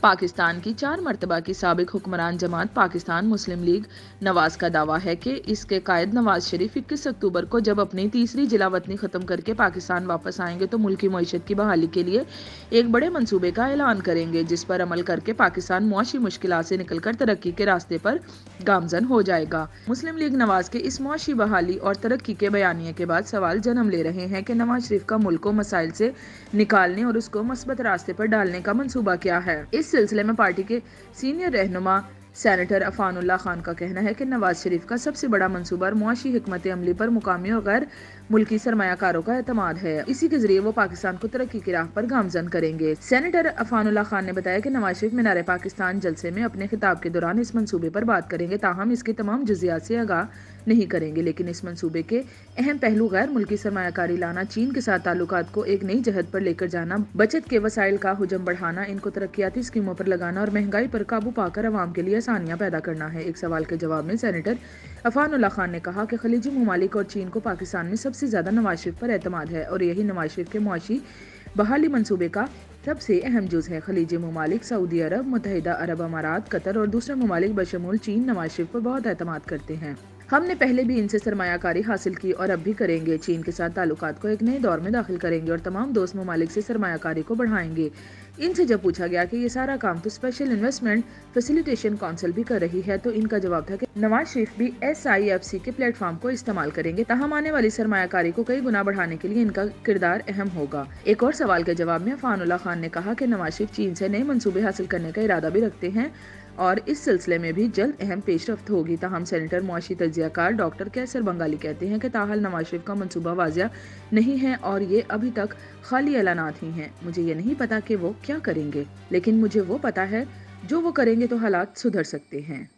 पाकिस्तान की 4 मरतबा की साबिक हुक्मरान जमात पाकिस्तान मुस्लिम लीग नवाज का दावा है कि इसके कायद नवाज शरीफ 21 अक्टूबर को जब अपनी तीसरी जिला वतनी खत्म करके पाकिस्तान वापस आएंगे तो मुल्की मईशत की बहाली के लिए एक बड़े मंसूबे का ऐलान करेंगे, जिस पर अमल करके पाकिस्तान मुआशी मुश्किलात से निकलकर तरक्की के रास्ते पर गामजन हो जाएगा। मुस्लिम लीग नवाज के इस मुआशी बहाली और तरक्की के बयानिए के बाद सवाल जन्म ले रहे हैं कि नवाज शरीफ का मुल्क को मसाइल से निकालने और उसको मस्बत रास्ते पर डालने का मंसूबा क्या है। इस सिलसिले में पार्टी के सीनियर रहनुमा सेनेटर अफानुल्लाह खान का कहना है कि नवाज शरीफ का सबसे बड़ा मंसूबा मुआशी हिकमत अमली पर मुकामी और गैर मुल्की सरमायाकारों का एतमाद है। इसी के जरिए वो पाकिस्तान को तरक्की की राह पर गामजन करेंगे। सेनेटर अफानुल्लाह खान ने बताया कि नवाज शरीफ मीनार पाकिस्तान जलसे में अपने खिताब के दौरान इस मंसूबे पर बात करेंगे, ताहम इसके तमाम जुजियात से आगाह नहीं करेंगे, लेकिन इस मंसूबे के अहम पहलू गैर मुल्की सरमायाकारी लाना, चीन के साथ ताल्लुकात को एक नई जहद पर लेकर जाना, बचत के वसाइल का हुजम बढ़ाना, इनको तरक्याती स्कीमों पर लगाना और महंगाई पर काबू पाकर अवाम के लिए आसानियां पैदा करना है। एक सवाल के जवाब में सेनेटर अफानुल्लाह खान ने कहा कि खलीजी ममालिक और चीन को पाकिस्तान में सबसे ज्यादा नवाज शरीफ पर एतमाद है और यही नवाज शरीफ के मुआशी बहाली मंसूबे का सबसे अहम जुज है। खलीजी ममालिक, सऊदी अरब, मुत्तहिदा अरब अमारात, कतर और दूसरे ममालिक बशमूल चीन नवाज शरीफ पर बहुत एतमाद करते हैं। हमने पहले भी इनसे सरमायाकारी हासिल की और अब भी करेंगे। चीन के साथ ताल्लुकात को एक नए दौर में दाखिल करेंगे और तमाम दोस्त ममालिक से सरमायाकारी को बढ़ाएंगे। इनसे जब पूछा गया कि ये सारा काम तो स्पेशल इन्वेस्टमेंट फैसिलिटेशन काउंसिल भी कर रही है, तो इनका जवाब था कि नवाज शरीफ भी SIFC के प्लेटफॉर्म को इस्तेमाल करेंगे, ताहम आने वाली सरमायाकारी को कई गुना बढ़ाने के लिए इनका किरदार अहम होगा। एक और सवाल के जवाब में अफानुल्लाह खान ने कहा कि नवाज शरीफ चीन से नए मंसूबे हासिल करने का इरादा भी रखते हैं और इस सिलसिले में भी जल्द अहम पेशरफ्त होगी। ताहम सेनेटर मुआशी तज्जियाकार डॉक्टर कैसर बंगाली कहते हैं कि ताहाल नवाज शरीफ का मंसूबा वाजिया नहीं है और ये अभी तक खाली ऐलानात ही हैं। मुझे ये नहीं पता कि वो क्या करेंगे, लेकिन मुझे वो पता है जो वो करेंगे तो हालात सुधर सकते हैं।